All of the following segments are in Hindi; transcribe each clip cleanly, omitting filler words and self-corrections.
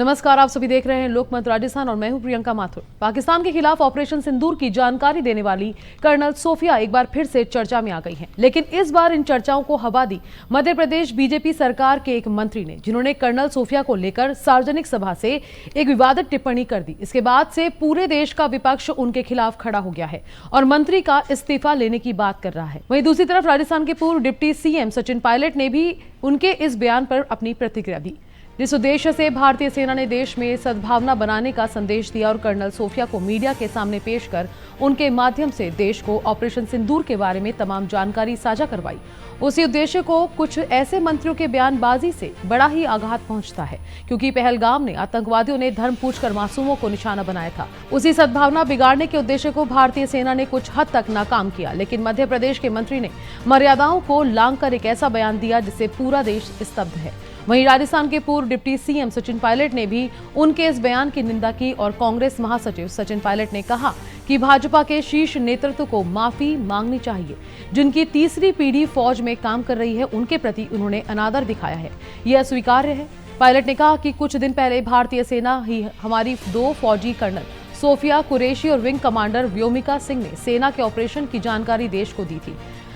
नमस्कार, आप सभी देख रहे हैं लोकमत राजस्थान और मैं हूं प्रियंका माथुर। पाकिस्तान के खिलाफ ऑपरेशन सिंदूर की जानकारी देने वाली कर्नल सोफिया एक बार फिर से चर्चा में आ गई हैं। लेकिन इस बार इन चर्चाओं को हवा दी मध्य प्रदेश बीजेपी सरकार के एक मंत्री ने, जिन्होंने कर्नल सोफिया को लेकर सार्वजनिक सभा से एक विवादित टिप्पणी कर दी। इसके बाद से पूरे देश का विपक्ष उनके खिलाफ खड़ा हो गया है और मंत्री का इस्तीफा लेने की बात कर रहा है। वहीं दूसरी तरफ राजस्थान के पूर्व डिप्टी सीएम सचिन पायलट ने भी उनके इस बयान पर अपनी प्रतिक्रिया दी, जिस उद्देश्य से भारतीय सेना ने देश में सद्भावना बनाने का संदेश दिया और कर्नल सोफिया को मीडिया के सामने पेश कर उनके माध्यम से देश को ऑपरेशन सिंदूर के बारे में तमाम जानकारी साझा करवाई। उसी उद्देश्य को कुछ ऐसे मंत्रियों के बयानबाजी से बड़ा ही आघात पहुंचता है, क्योंकि पहलगाम में आतंकवादियों ने धर्म पूछकर मासूमों को निशाना बनाया था। उसी सद्भावना बिगाड़ने के उद्देश्य को भारतीय सेना ने कुछ हद तक नाकाम किया, लेकिन मध्य प्रदेश के मंत्री ने मर्यादाओं को लांघकर एक ऐसा बयान दिया जिससे पूरा देश स्तब्ध है। वहीं राजस्थान के पूर्व डिप्टी सीएम सचिन पायलट ने भी उनके इस बयान की निंदा की और कांग्रेस महासचिव सचिन पायलट ने कहा कि भाजपा के शीर्ष नेतृत्व को माफी मांगनी चाहिए। जिनकी तीसरी पीढ़ी फौज में काम कर रही है, उनके प्रति उन्होंने अनादर दिखाया है, यह अस्वीकार्य है। पायलट ने कहा कि कुछ दिन पहले भारतीय सेना ही हमारी 2 फौजी कर्नल सोफिया कुरैशी और विंग कमांडर व्योमिका सिंह ने सेना के ऑपरेशन की जानकारी देश को दी थी।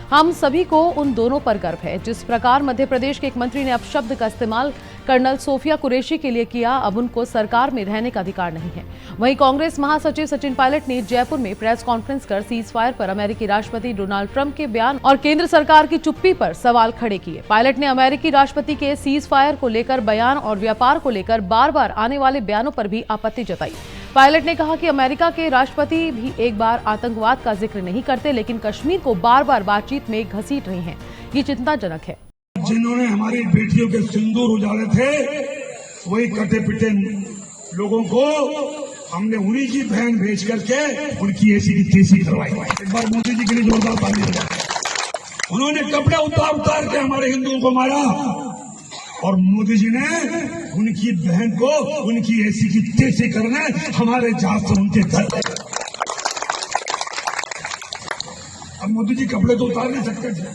हम सभी को उन दोनों पर गर्व है। जिस प्रकार मध्य प्रदेश के एक मंत्री ने अपशब्द का इस्तेमाल कर्नल सोफिया कुरैशी के लिए किया, अब उनको सरकार में रहने का अधिकार नहीं है। वहीं कांग्रेस महासचिव सचिन पायलट ने जयपुर में प्रेस कॉन्फ्रेंस कर सीज फायर पर अमेरिकी राष्ट्रपति डोनाल्ड ट्रंप के बयान और केंद्र सरकार की चुप्पी पर सवाल खड़े किए। पायलट ने अमेरिकी राष्ट्रपति के सीज फायर को लेकर बयान और व्यापार को लेकर बार बार आने वाले बयानों पर भी आपत्ति जताई। पायलट ने कहा कि अमेरिका के राष्ट्रपति भी एक बार आतंकवाद का जिक्र नहीं करते, लेकिन कश्मीर को बार बार बातचीत में घसीट रहे हैं। ये चिंताजनक है। जिन्होंने हमारी बेटियों के सिंदूर उजाले थे, वही कटे पिटे लोगों को हमने उन्हीं की बहन भेज करके उनकी ऐसी की तैसी करवाई। एक बार मोदी जी के लिए जोरदार ताली बजाएं। उन्होंने कपड़े उतार के हमारे हिंदुओं को मारा और मोदी जी ने उनकी बहन को उनकी ऐसी की तैसी करने हमारे जहाज से उनके घर। अब मोदी जी कपड़े तो उतार नहीं सकते थे,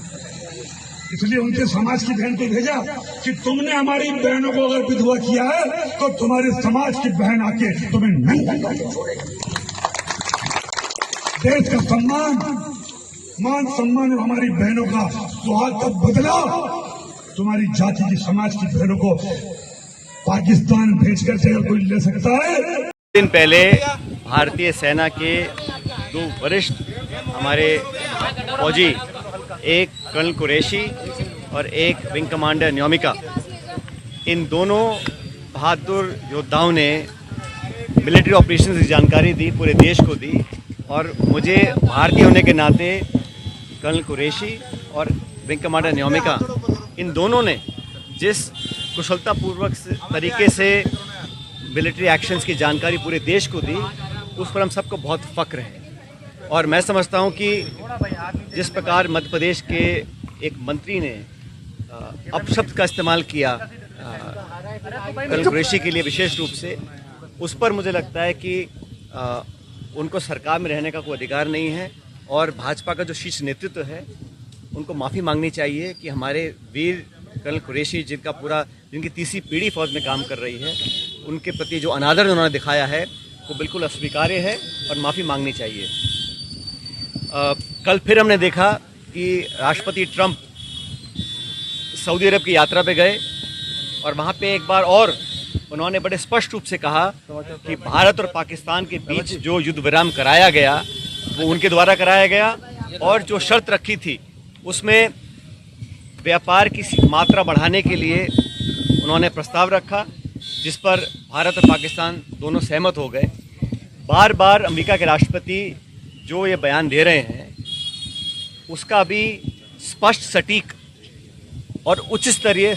इसलिए उनके समाज की बहन को भेजा कि तुमने हमारी बहनों को अगर विधवा किया है तो तुम्हारे समाज की बहन आके तुम्हें नंगा करके छोड़ेगी। देश का सम्मान, मान सम्मान और हमारी बहनों का सुहाग का बदला तुम्हारी जाति की समाज की बहनों को पाकिस्तान भेजकर से कोई ले सकता है। दिन पहले भारतीय सेना के 2 वरिष्ठ हमारे फौजी, एक कर्नल कुरैशी और एक विंग कमांडर व्योमिका, इन दोनों बहादुर योद्धाओं ने मिलिट्री ऑपरेशन की जानकारी दी, पूरे देश को दी। और मुझे भारतीय होने के नाते कर्नल कुरैशी और विंग कमांडर व्योमिका, इन दोनों ने जिस कुशलतापूर्वक तरीके से मिलिट्री एक्शंस की जानकारी पूरे देश को दी, उस पर हम सबको बहुत फक्र है। और मैं समझता हूं कि जिस प्रकार मध्य प्रदेश के एक मंत्री ने अपशब्द का इस्तेमाल किया कर्नल कुरैशी के लिए विशेष रूप से, उस पर मुझे लगता है कि उनको सरकार में रहने का कोई अधिकार नहीं है। और भाजपा का जो शीर्ष नेतृत्व है, उनको माफ़ी मांगनी चाहिए कि हमारे वीर कर्नल कुरैशी, जिनकी तीसरी पीढ़ी फौज में काम कर रही है, उनके प्रति जो अनादर उन्होंने दिखाया है वो बिल्कुल अस्वीकार्य है और माफ़ी मांगनी चाहिए। कल फिर हमने देखा कि राष्ट्रपति ट्रंप सऊदी अरब की यात्रा पे गए और वहाँ पे एक बार और उन्होंने बड़े स्पष्ट रूप से कहा कि भारत और पाकिस्तान के बीच जो युद्ध विराम कराया गया वो उनके द्वारा कराया गया, और जो शर्त रखी थी उसमें व्यापार की मात्रा बढ़ाने के लिए उन्होंने प्रस्ताव रखा, जिस पर भारत और पाकिस्तान दोनों सहमत हो गए। बार बार अमेरिका के राष्ट्रपति जो ये बयान दे रहे हैं, उसका भी स्पष्ट, सटीक और उच्च स्तरीय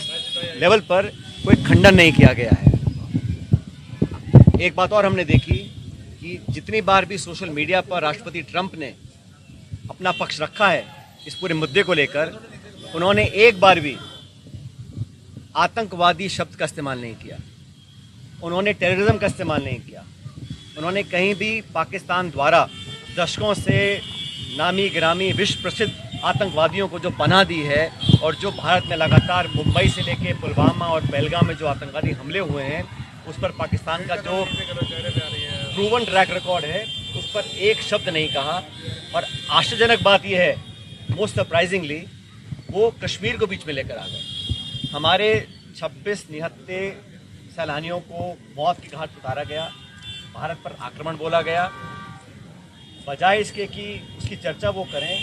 लेवल पर कोई खंडन नहीं किया गया है। एक बात और हमने देखी कि जितनी बार भी सोशल मीडिया पर राष्ट्रपति ट्रंप ने अपना पक्ष रखा है इस पूरे मुद्दे को लेकर, उन्होंने एक बार भी आतंकवादी शब्द का इस्तेमाल नहीं किया, उन्होंने टेररिज्म का इस्तेमाल नहीं किया, उन्होंने कहीं भी पाकिस्तान द्वारा दशकों से नामी गिरामी विश्व प्रसिद्ध आतंकवादियों को जो पनाह दी है और जो भारत में लगातार मुंबई से लेकर पुलवामा और पहलगाम में जो आतंकवादी हमले हुए हैं, उस पर पाकिस्तान का जो प्रूवन ट्रैक रिकॉर्ड है उस पर एक शब्द नहीं कहा। और आश्चर्यजनक बात यह है, मोस्ट सरप्राइजिंगली, वो कश्मीर को बीच में लेकर आ गए। हमारे 26 निहत्थे सैलानियों को मौत की घाट उतारा गया, भारत पर आक्रमण बोला गया। बजाय इसके कि उसकी चर्चा वो करें,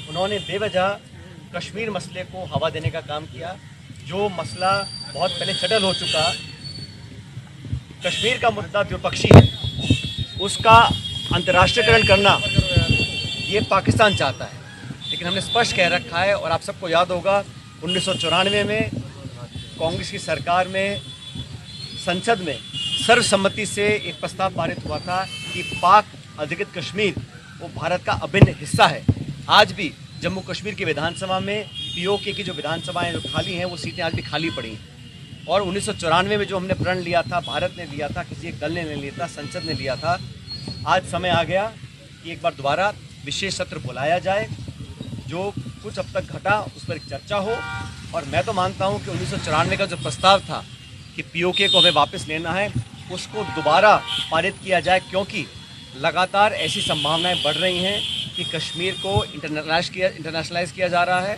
उन्होंने बेवजह कश्मीर मसले को हवा देने का काम किया। जो मसला बहुत पहले सेटल हो चुका, कश्मीर का मुद्दा द्विपक्षीय है, उसका अंतर्राष्ट्रीयकरण करना ये पाकिस्तान चाहता है। लेकिन हमने स्पष्ट कह रखा है, और आप सबको याद होगा 1994 में कांग्रेस की सरकार में संसद में सर्वसम्मति से एक प्रस्ताव पारित हुआ था कि पाक अधिकृत कश्मीर वो भारत का अभिन्न हिस्सा है। आज भी जम्मू कश्मीर की विधानसभा में पीओके की जो विधानसभाएं जो खाली हैं वो सीटें आज भी खाली पड़ी हैं। और 1994 में जो हमने प्रण लिया था, भारत ने लिया था, किसी एक दल ने नहीं लिया था, संसद ने लिया था। आज समय आ गया कि एक बार दोबारा विशेष सत्र बुलाया जाए, जो कुछ अब तक घटा उस पर एक चर्चा हो। और मैं तो मानता हूँ कि 1994 का जो प्रस्ताव था कि पीओके को हमें वापस लेना है, उसको दोबारा पारित किया जाए, क्योंकि लगातार ऐसी संभावनाएं बढ़ रही हैं कि कश्मीर को इंटरनेशनलाइज किया जा रहा है।